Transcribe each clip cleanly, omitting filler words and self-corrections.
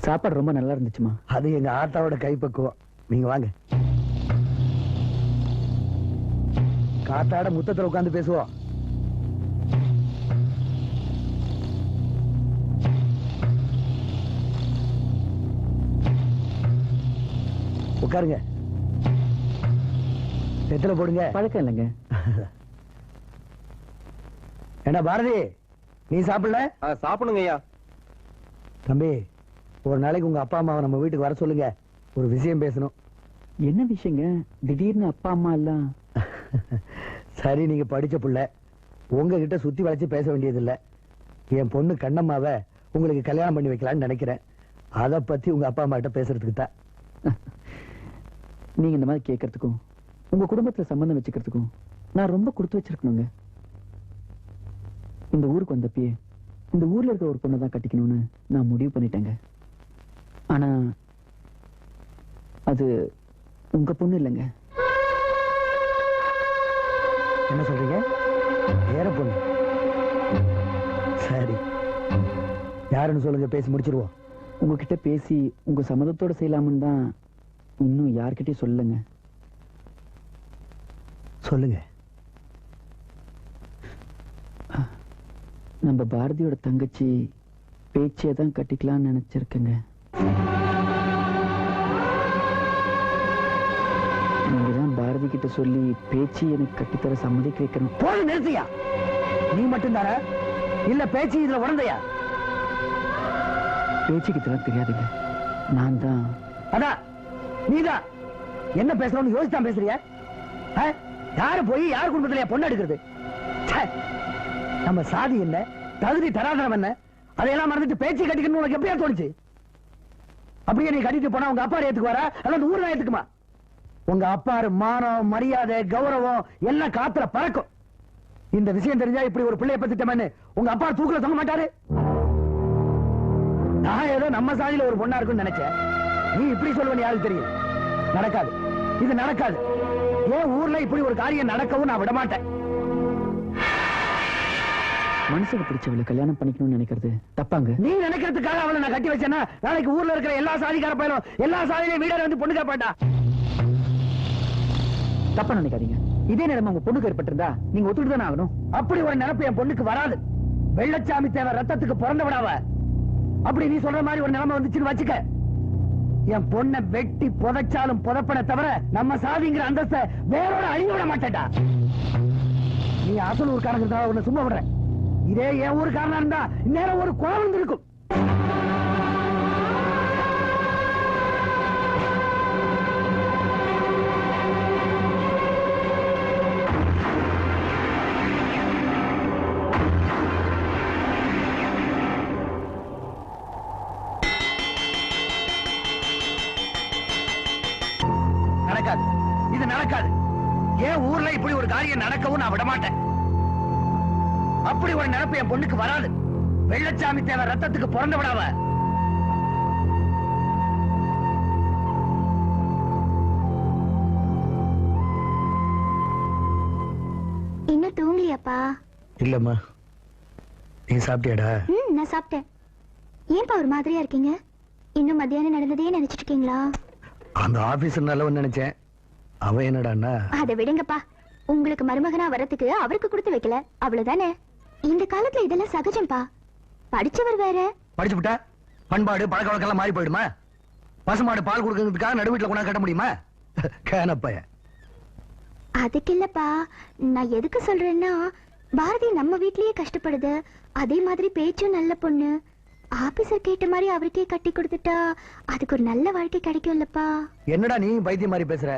சாப்பாடு ரொம்ப நல்லா இருந்துச்சுமா. அது எங்க ஆத்தாவோட கைப்பக்குவம். நீங்க வாங்க, காத்தாட முத்தத்துல உட்கார்ந்து பேசுவோம். உட்காருங்க. எத்தனை போடுங்க. பழக்கம் இல்லைங்க. என்ன பாரதி, நீ சாப்பிடல? சாப்பிடுங்க ஐயா. தம்பி, ஒரு நாளைக்கு உங்க அப்பா அம்மாவை நம்ம வீட்டுக்கு வர சொல்லுங்க, ஒரு விஷயம் பேசணும். என்ன விஷயங்க? திடீர்னு அப்பா அம்மா எல்லாம்? சரி, நீங்க படிச்ச புள்ள, உங்ககிட்ட சுத்தி வளைச்சு பேச வேண்டியது இல்ல. என் பொண்ணு கண்ணம்மாவை உங்களுக்கு கல்யாணம் பண்ணி வைக்கலாம்னு நினைக்கிறேன். அதை பத்தி உங்க அப்பா அம்மா கிட்ட பேசுறதுக்கு தான். நீங்க இந்த மாதிரி கேட்கறதுக்கும் உங்க குடும்பத்துல சம்பந்தம் வச்சுக்கிறதுக்கும் நான் ரொம்ப கொடுத்து வச்சிருக்கணுங்க. இந்த ஊருக்கு வந்தப்பயே இந்த ஊர்ல இருக்க ஒரு பொண்ணை தான் கட்டிக்கணும்னு நான் முடிவு பண்ணிட்டேங்க. ஆனா அது உங்க பொண்ணு இல்லைங்க. என்ன சொல்றீங்க? வேற பொண்ணு? சரி, யாருன்னு சொல்லுங்க, பேசி முடிச்சிருவோம். உங்ககிட்ட பேசி உங்க சம்மதத்தோட செய்யலாமுன்னு தான் இன்னும் யார்கிட்டயும் சொல்லுங்க. சொல்லுங்க. நம்ம பாரதியோட தங்கச்சி பேச்சியை தான் கட்டிக்கலாம்னு நினைச்சிருக்கேங்க. நீங்க தான் பாரதி கிட்ட சொல்லி பேச்சு எனக்கு கட்டித்தர சம்மதிக்க வைக்கணும். போது நிறுத்தியா? நீ மட்டும் தானே இல்ல பேச்சு இதுல உடந்தையா? பேச்சுக்கு இதெல்லாம் தெரியாதுங்க. நான் தான். அதான் நீதான் என்ன பேசணும்னு யோசித்தான் பேசுறியா? யாரு போய் யார் குடும்பத்திலேயே பொண்ணு எடுக்கிறது? நம்ம சாதி என்ன, தகுதி தராதரம் என்ன, அதையெல்லாம் மறந்துட்டு பேச்சு கட்டிக்கணும்னு உனக்கு எப்படியா தோணுச்சு? அப்படியே நீ கட்டிட்டு போனா உங்க அப்பா ஏத்துக்கு வர அல்லது ஊர்ல ஏத்துக்குமா? உங்க அப்பாரு மானம், மரியாதை, கௌரவம் எல்லாம் காத்துல பறக்கும். இந்த விஷயம் தெரிஞ்சா இப்படி ஒரு பிள்ளைய பத்திட்டமே உங்க அப்பா தூக்குல தொங்க மாட்டாரு. நான் ஏதோ நம்ம சாதியில ஒரு பொண்ணா இருக்குன்னு நினைச்சேன். நீ இப்படி சொல்லுவேன்னு யாருக்கு தெரியும்? நடக்காது, இது நடக்காது. ஏன் ஊர்ல இப்படி ஒரு காரியம் நடக்கவும் நான் விட மாட்டேன். மனசுக்கு பிடிச்சவளை கல்யாணம் பண்ணிக்கணும்னு நினைக்கிறது தப்பாங்க. நீ நினைக்கிறதுக்காக அவளை நான் கட்டி வச்சேன்னா நாளைக்கு ஊர்ல இருக்கிற எல்லா சாதிக்கார பையனும் எல்லா சாதியிலையும் வீடார வந்து பொண்ணு கேட்பாண்டா. தப்பா நினைக்காதீங்க. இதே நிலைமை உங்க பொண்ணுக்கு ஏற்பட்டிருந்தா நீங்க ஒத்துட்டு தானே ஆகணும். அப்படி ஒரு நினைப்பு என் பொண்ணுக்கு வராது. வெள்ளச்சாமி தேவை ரத்தத்துக்கு பிறந்தவிடாவ. அப்படி நீ சொல்ற மாதிரி ஒரு நிலைமை வந்துச்சுன்னு வச்சுக்க, என் பொண்ணை வெட்டி புதைச்சாலும் புதைப்பட தவிர நம்ம சாதிங்கிற அந்தஸ்தை வேறோட அழிய விட மாட்டேடா. நீ அசல் ஊருக்காரங்க உன்னை சும்மா விடுற. இதே என் ஊருக்காரனா இருந்தா இந்நேரம் ஒரு குழந்தை இருந்திருக்கும். நடக்காது, இது நடக்காது. ஏன் ஊர்ல இப்படி ஒரு காரியம் நடக்கவும் நான் விட மாட்டேன். அப்படி ஒரு நினைப்பு என் பொண்ணுக்கு வராது. வெள்ளச்சாமி தேவை ரத்தத்துக்கு பிறந்த விடாவ. இன்னும் தூங்கலையாப்பா? இல்லம்மா, நீ சாப்பிட்டியாடா? நான் சாப்பிட்டேன். ஏன்பா ஒரு மாதிரியா இருக்கீங்க? இன்னும் மத்தியானம் நடந்ததே நினைச்சிட்டு இருக்கீங்களா? அந்த ஆபீசர் நல்லவன் நினைச்சேன். அவன் என்னடான்னா? அதை விடுங்கப்பா. உங்களுக்கு மருமகனா வரத்துக்கு அவருக்கு கொடுத்து வைக்கல, அவ்வளவுதானே. இந்த காலத்துல இதெல்லாம் சகஜம்பா. படிச்சவர் வேற. படிச்சு விட்டா பண்பாடு பழக்க வழக்கம் மாறி போயிடுமா? பசுமாடு பால் கொடுக்கறதுக்காக நடுவீட்டுல கொண்டா கட்ட முடியுமா? கேனப்பைய. அதுக்கு இல்லப்பா, நான் எதுக்கு சொல்றேன்னா, பாரதி நம்ம வீட்லயே கஷ்டப்படுது. அதே மாதிரி பேச்சும் நல்ல பொண்ணு. ஆபீசர் கேட்ட மாதிரி அவருக்கே கட்டி கொடுத்துட்டா அதுக்கு ஒரு நல்ல வாழ்க்கை கிடைக்கும் இல்லப்பா. என்னடா நீ பைத்தியம் மாதிரி பேசுற?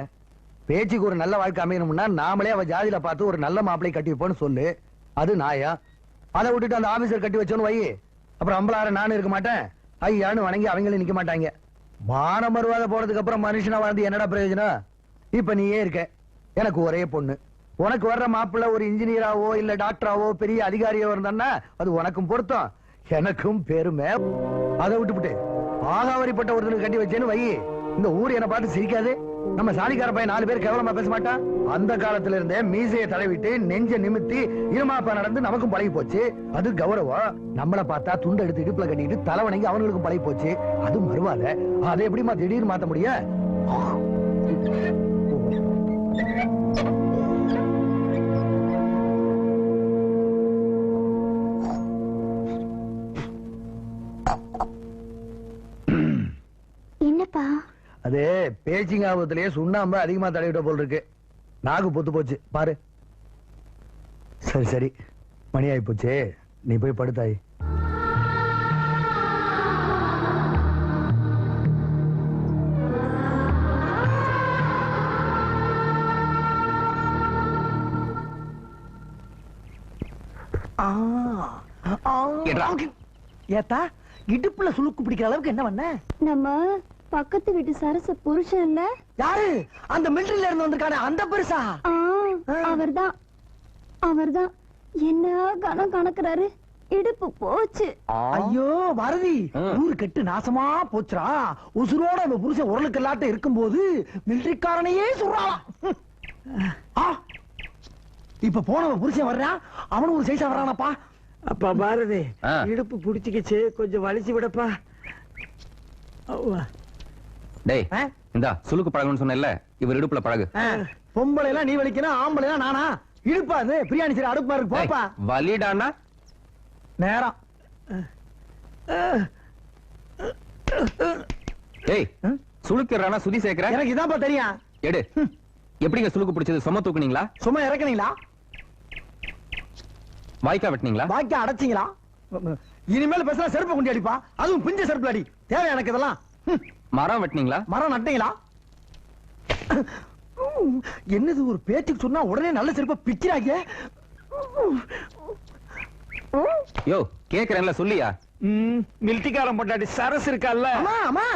பேச்சுக்கு ஒரு நல்ல வாழ்க்கை அமையணும்னா நாமளே அவ ஜாதியில பார்த்து ஒரு நல்ல மாப்பிளை கட்டி வைப்போன்னு சொல்லு. அது நாயா? அதை விட்டுட்டு அந்த ஆபீசர் கட்டி வச்சோன்னு வை, அப்புறம் அம்பலார நானும் இருக்க மாட்டேன், ஐயான்னு வணங்கி அவங்களும் நிக்க மாட்டாங்க. மான மறுவாத போறதுக்கு அப்புறம் மனுஷனா வாழ்ந்து என்னடா பிரயோஜனம்? இப்ப நீயே இருக்க, எனக்கு ஒரே பொண்ணு. உனக்கு வர்ற மாப்பிள்ள ஒரு இன்ஜினியராவோ இல்ல டாக்டராவோ பெரிய அதிகாரியோ இருந்தான்னா அது உனக்கும் பொருத்தம், எனக்கும் பெருமை. அதை விட்டுவிட்டு ஆகாவரிப்பட்ட ஒருத்தனுக்கு கட்டி வச்சேன்னு வை, இந்த ஊர் என்ன பார்த்து சிரிக்காது. நம்ம சாலிக்கார பையன் 4 பேர் கேவலமா பேச மாட்டான். அந்த காலத்துல இருந்தே மீசையை தடவிட்டு நெஞ்ச நிமித்தி இருமாப்பா நடந்து நமக்கும் பழகி போச்சு. அது கௌரவம். நம்மள பார்த்தா துண்டு எடுத்து இடுப்புல கட்டிட்டு தலைவணங்கி அவங்களுக்கும் பழகி போச்சு. அது மறுவாத. அதை எப்படிமா திடீர்னு மாத்த முடியும்? என்னப்பா? அது பேச்சிங் ஆபத்திலேயே சுண்ணாம்பு அதிகமா தடவிட்ட போல் இருக்கு. நாக்கு பொத்து போச்சு பாரு. சரி சரி, மணி ஆகி போச்சு, நீ போய் படுத்தாய். ஏத்தா இடுப்புல சுளுக்கு பிடிக்கிற அளவுக்கு என்ன பண்ண? நம்ம பக்கத்து வீட்டு சரச புருஷன் இல்ல? யாரு? அந்த மிலிட்டரியில இருந்து வந்திருக்கானே அந்த பெருசா? அவர்தான் அவர்தான். என்ன கணம் கணக்குறாரு. இடுப்பு போச்சு. ஐயோ பாரதி, ஊரு கெட்டு நாசமா போச்சுரா. உசுரோட அந்த புருஷன் உரலுக்கெல்லாட்ட இருக்கும் போது மிலிட்டரிக்காரனையே சொல்றான். இப்ப போனவன் புருஷன் வர்றான், அவனும் ஒரு சைஸா வர்றானப்பா. அப்பா பாரதி, இடுப்பு புடிச்சுக்கிச்சு, கொஞ்சம் வலிச்சு விடப்பா. டேய், இந்தா சுளுக்கு பழகுன்னு சொன்னேன்ல, இவர் இடுப்புல பழகு. பொம்பளை எல்லாம் நீ வலிக்கணும், ஆம்பளை எல்லாம் நானா? இடுப்பா அது பிரியாணி சரி அடுப்பு மாதிரி போப்பா. வலிடானா நேரம். டேய், சுளுக்குறானா சுதி சேர்க்கிற? எனக்கு இதான்ப்பா தெரியும். எடு. எப்படிங்க சுளுக்கு பிடிச்சது? சும்மா தூக்குனீங்களா? சும்மா இறக்குனீங்களா? வாய்க்கா வெட்டினீங்களா? வாய்க்கா அடைச்சிங்களா? இனிமேல் பேசுனா செருப்பு கொண்டு அடிப்பா, அதுவும் பிஞ்ச செருப்பு அடி. தேவை எனக்கு இதெல்லாம். மரம் வெட்டினீங்களா? மரம் நட்டீங்களா? என்னது ஒரு பேச்சுக்கு சொன்னா உடனே நல்ல செருப்பா பிக்கிறாங்க. யோ கேக்குறேன்ல, சொல்லியா? மில்டிகாரம் பொண்டாட்டி சரஸ் இருக்கல்ல? ஆமா ஆமா.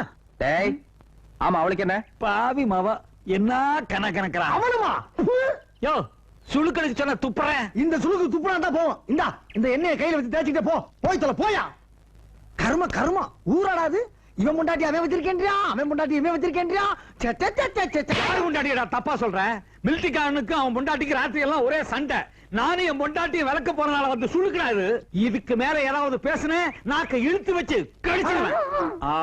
டேய், ஆமா, அவளுக்கு என்ன? பாவி மாவா, என்ன கணக்கணக்கறா அவனுமா? யோ சுளுக்கடிச்சு சொன்ன துப்புறேன். இந்த சுளுக்கு துப்புறான் தான் போவோம். இந்தா இந்த எண்ணெயை கையில வச்சு தேய்ச்சிட்டே போ. போய் தொலை போயா. கர்ம கர்ம ஊராடாது. இவன் முண்டாட்டி அவன் வச்சிருக்கேன்றியா, அவன் முண்டாட்டி இவன் வச்சிருக்கேன்றியா. யாரு முண்டாட்டிடா தப்பா சொல்றேன்? மிலிட்டரிக்காரனுக்கு அவன் முண்டாட்டிக்கு ராத்திரி எல்லாம் ஒரே சண்டை. நானும் என் முண்டாட்டியை விளக்க போறனால வந்து சுளுக்குறாது. இதுக்கு மேல ஏதாவது பேசுனேன் நாக்க இழுத்து வச்சு கடிச்சிடுவேன்.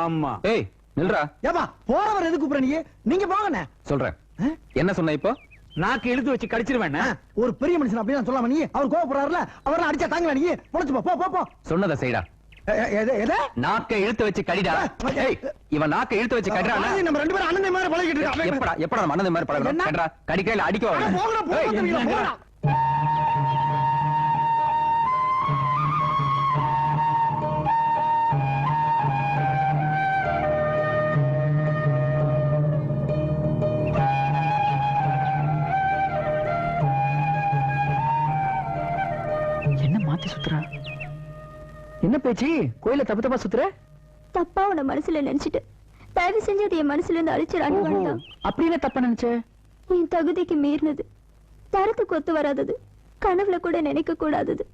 ஆமா. ஏய் நில்றா. ஏப்பா போறவர் எதுக்கு கூப்பிடுற நீ? நீங்க போங்கண்ணே. சொல்றேன். என்ன சொன்ன இப்போ? நாக்கு இழுத்து வச்சு கடிச்சிருவேன். ஒரு பெரிய மனுஷன் அப்படியே சொல்லாம நீ? அவர் கோவப்படுறாருல, அவரெல்லாம் அடிச்சா தாங்கல. நீ பொழைச்சு போ போ போ. சொன்னதை செய்டா. நாக்கை இழுத்து வச்சு கடிடா. இவன் நாக்கை இழுத்து வச்சு கடிறானா? நம்ம ரெண்டு பேரும் அண்ணன் மாதிரி பழகிட்டு இருக்கோம். எப்படா எப்படா நம்ம அண்ணன் மாதிரி பழகணும்? கடிடா. கடிக்கையில அடிக்க வரணும். போங்கடா. என்ன மாத்தி சுத்துறா? என்ன பேச்சு? கோயில தப்பு தப்பா சுத்துற? தப்பா உன மனசுல நினைச்சிட்டு தயவு செஞ்சு என் மனசுல இருந்து அழிச்சிடாங்க. அப்படி என்ன தப்பா நினைச்ச? என் தகுதிக்கு மீறினது, தரத்துக்கு ஒத்து வராதது, கனவுல கூட நினைக்க கூடாதது.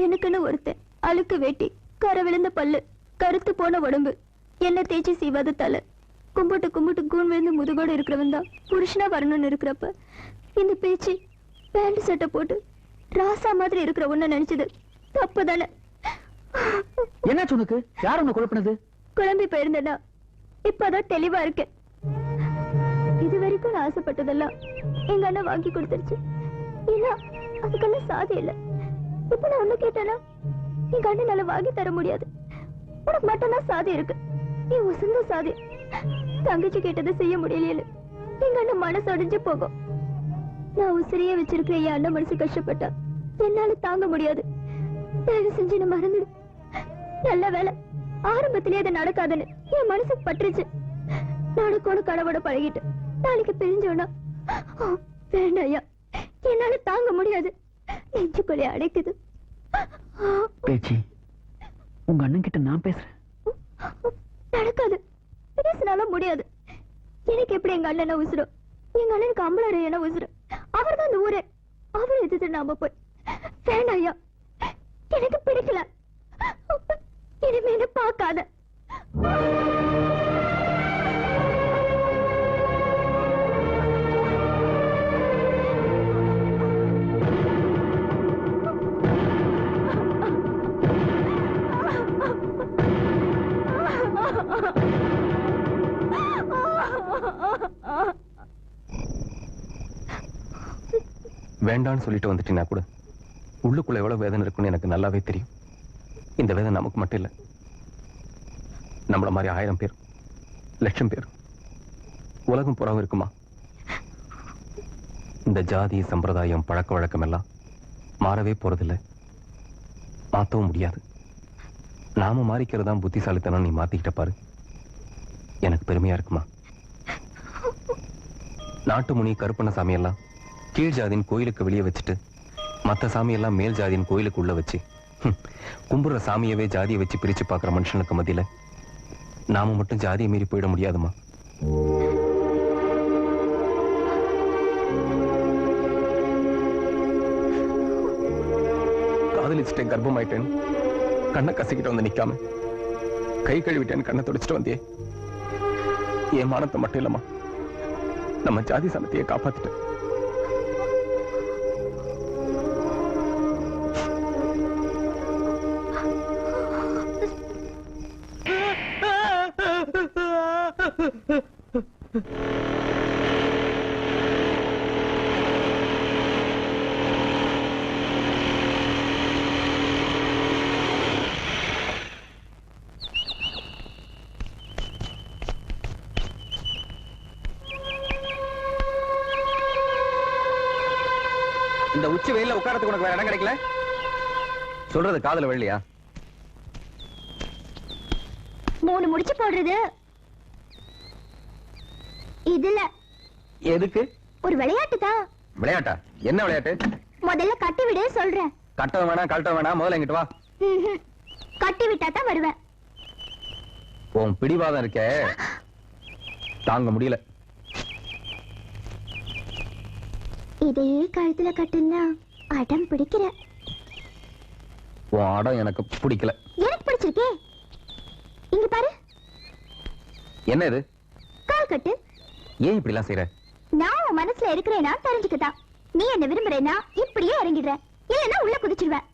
எனக்குன்னு ஒருத்தன் அழுக்கு வேட்டி, கரை விழுந்த பல்லு, கருத்து போன உடம்பு, என்ன தேய்ச்சி சீவாத தலை, கும்பிட்டு கும்பிட்டு கூண் விழுந்து முதுகோடு இருக்கிறவன் தான் புருஷனா வரணும்னு இருக்கிறப்ப இந்த பேச்சு பேண்ட் சட்டை போட்டு ராசா மாதிரி இருக்கிற ஒண்ணு நினைச்சது தப்பு தானே? என்ன உனக்கு? யார் உன்னை குழப்பினது? குழம்பி போயிருந்தேன்னா இப்பதான் தெளிவா இருக்கேன். இது வரைக்கும் நான் ஆசைப்பட்டதெல்லாம் எங்க அண்ணன் வாங்கி கொடுத்துருச்சு. ஏன்னா அதுக்கெல்லாம் சாதி இல்ல. இப்ப நான் ஒண்ணு கேட்டேன்னா எங்க அண்ணனால வாங்கி தர முடியாது. உனக்கு மட்டும்தான் சாதி இருக்கு. நீ உசந்த சாதி. தங்கச்சி கேட்டதை செய்ய முடியலையே எங்க அண்ணன் மனசு அடைஞ்சு போகும். நான் உசிரியே வச்சிருக்கிற என் அண்ணன் மனசு கஷ்டப்பட்டா என்னால தாங்க முடியாது. தயவு செஞ்சு நான் மறந்துடு. நல்ல வேலை ஆரம்பத்திலே அது நடக்காதுன்னு என் மனசுக்கு பற்றுச்சு. நானுக்கு கனவோட பழகிட்டு நாளைக்கு பிரிஞ்சோன்னா வேண்டாயா, என்னால தாங்க முடியாது. நெஞ்சுக்குள்ளே அடைக்குது. பேச்சி, உங்க அண்ணன் கிட்ட நான் பேசுறேன். நடக்காது. பேசினாலும் முடியாது. எனக்கு எப்படி எங்க அண்ணன் உசுரும், எங்க அண்ணனுக்கு அம்பளாரு என்ன உசுரும். அவர் தான் அந்த ஊரே. அவர் எதிர்த்து நாம போய் வேண்டாயா, எனக்கு பிடிக்கல. இனிமே பார்க்காத. வேண்டான்னு சொல்லிட்டு வந்துட்டீங்கன்னா கூட உள்ளுக்குள்ள எவ்வளவு வேதனை இருக்குன்னு எனக்கு நல்லாவே தெரியும். இந்த வேதனை நமக்கு மட்டும் இல்ல, நம்மள மாதிரி 1000 பேர், லட்சம் பேர் உலகம் புறாவும் இருக்குமா. இந்த ஜாதி, சம்பிரதாயம், பழக்க வழக்கம் எல்லாம் மாறவே போறதில்லை, மாத்தவும் முடியாது. நாம மாறிக்கிறதா புத்திசாலித்தனம். நீ மாத்திக்கிட்ட பாரு, எனக்கு பெருமையா இருக்குமா. நாட்டு முனி கருப்பண்ண சாமியெல்லாம் கீழ் ஜாதியின் கோயிலுக்கு வெளியே வச்சுட்டு மற்ற சாமியெல்லாம் மேல் ஜாதியின் கோயிலுக்கு உள்ள வச்சு கும்புற சாமியவே ஜாதியை வச்சு பிரிச்சு பார்க்குற மனுஷனுக்கு மத்தியில நாம மட்டும் ஜாதியை மீறி போயிட முடியாதுமா. காதலிச்சுட்டேன், கர்ப்பமாயிட்டேன், கண்ணை கசிக்கிட்டு வந்து நிக்காம கை கழுவிட்டேன்னு கண்ணை துடைச்சிட்டு வந்தியே. என் மானத்தை மட்டும் இல்லம்மா, நம்ம ஜாதி சனத்தையே காப்பாத்திட்டேன். இந்த உச்சி வெயில உட்காரத்துக்கு உனக்கு வேற இடம் கிடைக்கல? சொல்றது காதுல வெள்ளையா? 3 முடிச்சு போடுறது இதுல எதுக்கு? ஒரு விளையாட்டு தான். விளையாட்டா? என்ன விளையாட்டு? முதல்ல கட்டி விடு சொல்றேன். கட்ட வேணாம், கழட்ட வேணாம், முதல்ல எங்கிட்டு வா. கட்டி விட்டா தான் வருவேன். உன் பிடிவாதம் இருக்கே, தாங்க முடியல. இதையே கழுத்துல கட்டுன்னா அடம் பிடிக்கிற. உன் அடம் எனக்கு பிடிக்கல. எனக்கு பிடிச்சிருக்கே. இங்க பாரு. என்ன இது? கால் கட்டு. ஏன் இப்படி எல்லாம் செய்யற? நான் உன் மனசுல இருக்கிறேனா தெரிஞ்சுக்கதா. நீ என்ன விரும்புறேனா இப்படியே இறங்கிடுற, இல்லன்னா உள்ள குதிச்சிடுவேன்.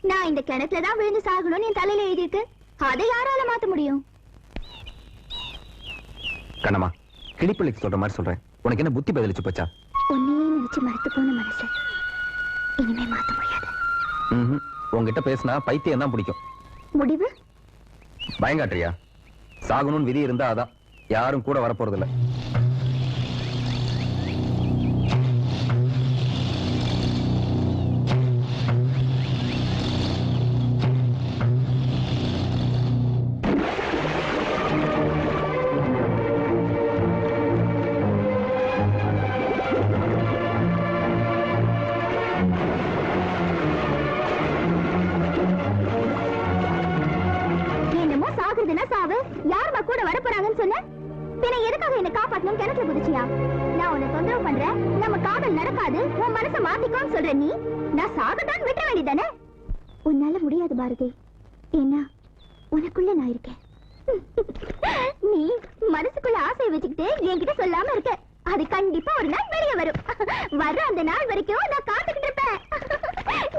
நான் இந்த கிணத்துல தான் விழுந்து சாகணும்னு என் தலையில எழுதியிருக்கு. அதை யாரால மாத்த முடியும்? கண்ணம்மா, கிளிப்பிள்ளைக்கு சொல்ற மாதிரி சொல்றேன். உனக்கு என்ன புத்தி பதிலிச்சு போச்சா? உன்னையே நினைச்சு மறுத்து போன மனசு இனிமே மாத்த முடியாது. உங்ககிட்ட பேசினா பைத்தியம் தான் பிடிக்கும். முடிவு? பயங்காட்டுறியா? சாகணும்னு விதி இருந்தா அதான், யாரும் கூட வரப்போறதில்ல. கூட வர போறாங்கன்னு சொன்ன பின்ன எதுக்காக என்ன காப்பாத்தணும் கிணத்துல குதிச்சியா? நான் உன்னை தொந்தரவு பண்றேன், நம்ம காதல் நடக்காது, உன் மனசை மாத்திக்கோன்னு சொல்ற நீ, நான் சாகத்தான் விட்ட வேண்டியதானே? உன்னால முடியாது பாரதி, ஏன்னா உனக்குள்ள நான் இருக்கேன். நீ மனசுக்குள்ள ஆசையை வச்சுக்கிட்டு என்கிட்ட சொல்லாம இருக்க, அது கண்டிப்பா ஒரு நாள் வெளியே வரும். வர்ற அந்த நாள் வரைக்கும் நான் காத்துக்கிட்டு இருப்பேன்.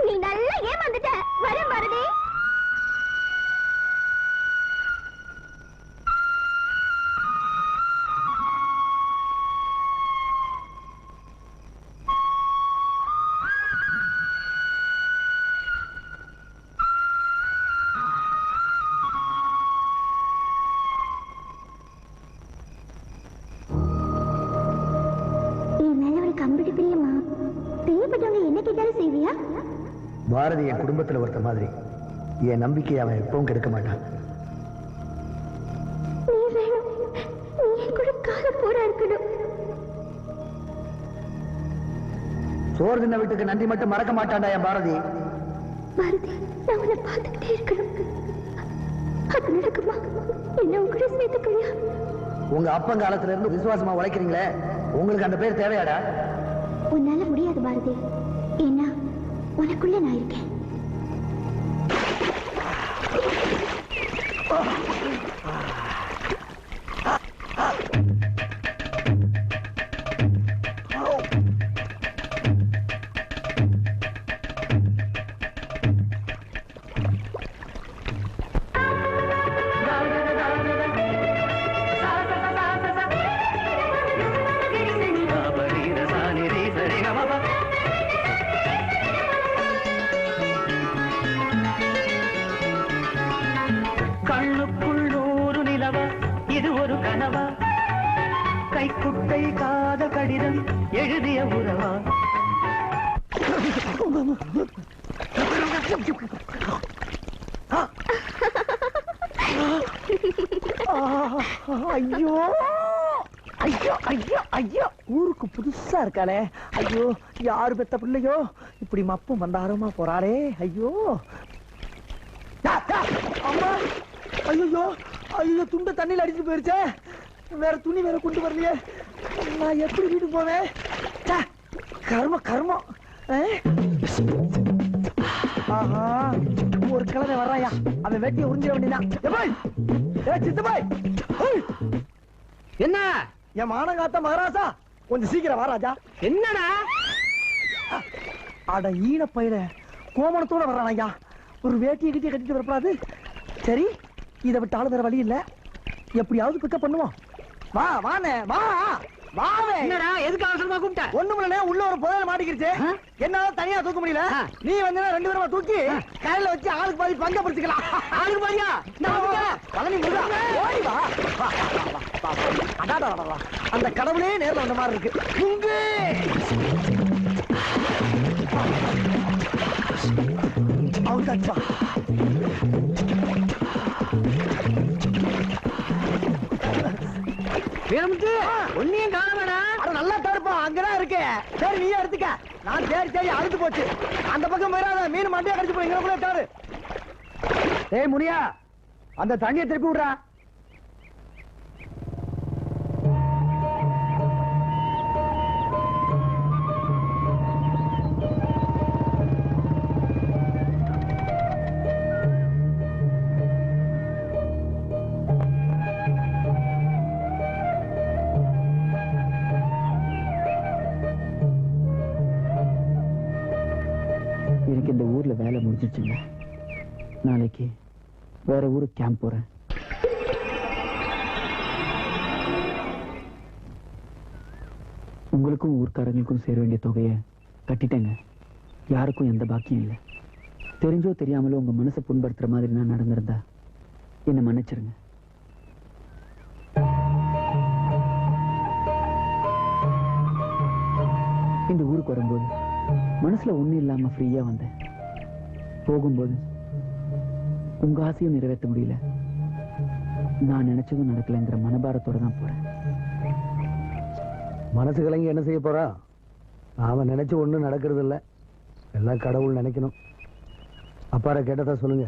நீ நல்லா ஏமாந்துட்ட. வர பாரதி. பாரதி என் குடும்பத்தில் ஒருத்த மாதிரி, என் நம்பிக்கையை அவன் எப்பவும் கெடுக்க மாட்டான். சோறு தின்ன வீட்டுக்கு நன்றி மட்டும் மறக்க மாட்டான்டா என் பாரதி. பாரதி, நான் உன்னை பார்த்துக்கிட்டே இருக்கணும். அது நடக்குமா? என்ன உங்க சேர்த்துக்கலையா? உங்க அப்பங்காலத்துல இருந்து விசுவாசமா உழைக்கிறீங்களே, உங்களுக்கு அந்த பேர் தேவையாடா? உன்னால முடியாது பாரதி, ஏன்னா உனக்குள்ள நான் இருக்கேன். கனவா கைக்குட்டை காதல் கடிதம் எழுதிய உறவா ஐயோ ஐயோ ஐயோ ஐயோ ஊருக்கு புதுசா இருக்காளே ஐயோ யாரு பெத்த பிள்ளையோ இப்படி மப்பும் வந்தாரமா போறாளே ஐயோ அம்மா ஐயோ ஐயோ துண்டு தண்ணியில அடிச்சு போயிருச்சே வேற துணி வேற கொண்டு வரலையே நான் எப்படி வீட்டுக்கு போவேன் கர்மம் கர்மம் ஆஹா ஒரு கிழமை வர்றாயா அவன் வெட்டியை உறிஞ்சிட வேண்டியதான் சித்தபாய் என்ன என் மானகாத்த மகாராஜா கொஞ்சம் சீக்கிரம் வாராஜா என்னடா அட ஈன பயிர கோமணத்தோட வர்றான் ஐயா ஒரு வேட்டியை கிட்டிய கட்டிட்டு வரப்படாது சரி இதை விட்டாலும் வேற வழி இல்ல எப்படியாவது பிக்கப் பண்ணுவோம் வா வானே வா வாவே என்னடா எதுக்கு அவசரமா கூப்பிட்ட ஒண்ணுமில்ல உள்ள ஒரு புதையல் மாட்டிக்கிருச்சு என்னால தனியா தூக்க முடியல நீ வந்து ரெண்டு பேரும் தூக்கி கையில வச்சு ஆளுக்கு பாதி பங்க பிடிச்சுக்கலாம் ஆளுக்கு பாதியா பழனி முருகா ஓடி வா அடாடா அந்த கடவுளே நேர்ல வந்த மாதிரி இருக்கு உங்கு அவுட்டாச்சா வீரமுத்து ஒன்னையும் காணாமடா அட நல்லா தடுப்பா அங்கதான் இருக்கு சரி நீயே எடுத்துக்க நான் தேடி தேடி அழுத்து போச்சு அந்த பக்கம் போயிடாத மீன் மண்டியா கடிச்சு போய் இங்க கூட தாரு ஏய் முனியா அந்த தண்ணியை திருப்பி விடுறா எனக்கு இந்த ஊர்ல வேலை முடிஞ்சிச்சுங்க நாளைக்கு வேற ஊருக்கு கேம்ப் போறேன் உங்களுக்கும் ஊர்க்காரங்களுக்கும் சேர வேண்டிய தொகையை கட்டிட்டேங்க யாருக்கும் எந்த பாக்கியம் இல்லை தெரிஞ்சோ தெரியாமலோ உங்க மனசை புண்படுத்துற மாதிரி நான் நடந்திருந்தா என்னை மன்னிச்சிருங்க இந்த ஊருக்கு வரும்போது மனசுல ஒண்ணும் இல்லாம ஃப்ரீயா வந்தேன் போகும்போது உங்க ஆசையும் நிறைவேற்ற முடியல நான் நினைச்சதும் நடக்கலைங்கிற மனபாரத்தோட தான் போறேன் மனசு கலங்கி என்ன செய்ய போறா நாம நினைச்சு ஒண்ணும் நடக்கிறது இல்ல எல்லாம் கடவுள் நினைக்கணும் அப்பார கேட்டதா சொல்லுங்க